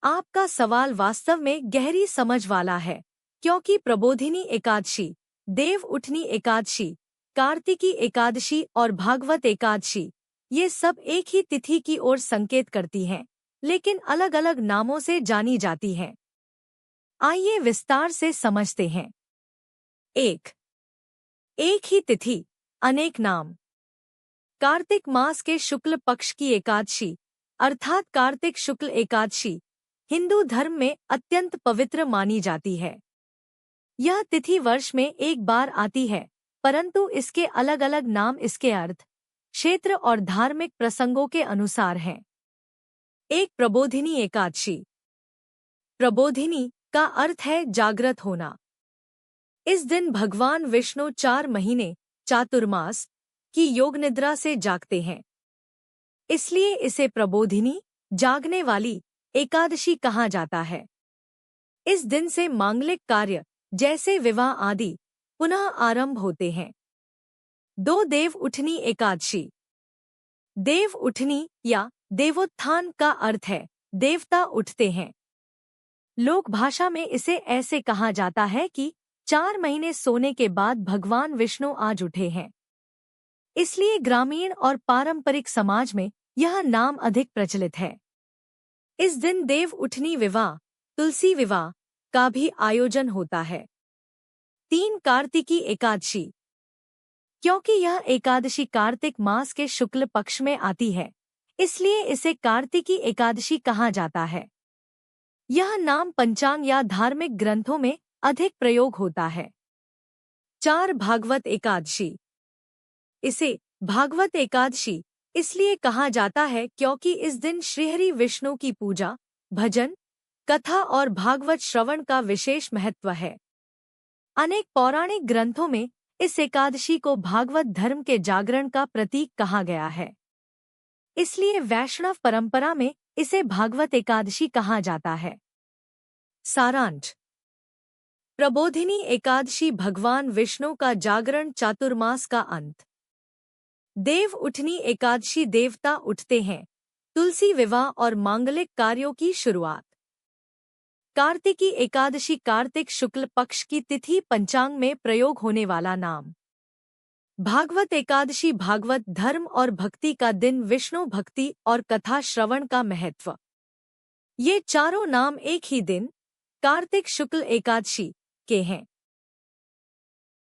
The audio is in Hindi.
आपका सवाल वास्तव में गहरी समझ वाला है, क्योंकि प्रबोधिनी एकादशी, देव उठनी एकादशी, कार्तिकी एकादशी और भागवत एकादशी ये सब एक ही तिथि की ओर संकेत करती हैं, लेकिन अलग अलग नामों से जानी जाती हैं। आइए विस्तार से समझते हैं। एक एक ही तिथि, अनेक नाम। कार्तिक मास के शुक्ल पक्ष की एकादशी अर्थात कार्तिक शुक्ल एकादशी हिंदू धर्म में अत्यंत पवित्र मानी जाती है। यह तिथि वर्ष में एक बार आती है, परंतु इसके अलग अलग नाम इसके अर्थ, क्षेत्र और धार्मिक प्रसंगों के अनुसार हैं। एक प्रबोधिनी एकादशी। प्रबोधिनी का अर्थ है जागृत होना। इस दिन भगवान विष्णु 4 महीने चातुर्मास की योग निद्रा से जागते हैं, इसलिए इसे प्रबोधिनी, जागने वाली एकादशी कहा जाता है। इस दिन से मांगलिक कार्य जैसे विवाह आदि पुनः आरंभ होते हैं। 2 देव उठनी एकादशी। देव उठनी या देवोत्थान का अर्थ है देवता उठते हैं। लोक भाषा में इसे ऐसे कहा जाता है कि 4 महीने सोने के बाद भगवान विष्णु आज उठे हैं। इसलिए ग्रामीण और पारंपरिक समाज में यह नाम अधिक प्रचलित है। इस दिन देव उठनी विवाह, तुलसी विवाह का भी आयोजन होता है। 3 कार्तिकी एकादशी। क्योंकि यह एकादशी कार्तिक मास के शुक्ल पक्ष में आती है, इसलिए इसे कार्तिकी एकादशी कहा जाता है। यह नाम पंचांग या धार्मिक ग्रंथों में अधिक प्रयोग होता है। 4 भागवत एकादशी। इसे भागवत एकादशी इसलिए कहा जाता है क्योंकि इस दिन श्रीहरि विष्णु की पूजा, भजन, कथा और भागवत श्रवण का विशेष महत्व है। अनेक पौराणिक ग्रंथों में इस एकादशी को भागवत धर्म के जागरण का प्रतीक कहा गया है, इसलिए वैष्णव परंपरा में इसे भागवत एकादशी कहा जाता है। सारांश। प्रबोधिनी एकादशी भगवान विष्णु का जागरण, चातुर्मास का अंत। देव उठनी एकादशी देवता उठते हैं, तुलसी विवाह और मांगलिक कार्यों की शुरुआत। कार्तिकी एकादशी कार्तिक शुक्ल पक्ष की तिथि, पंचांग में प्रयोग होने वाला नाम। भागवत एकादशी भागवत धर्म और भक्ति का दिन, विष्णु भक्ति और कथा श्रवण का महत्व। ये चारों नाम एक ही दिन कार्तिक शुक्ल एकादशी के हैं।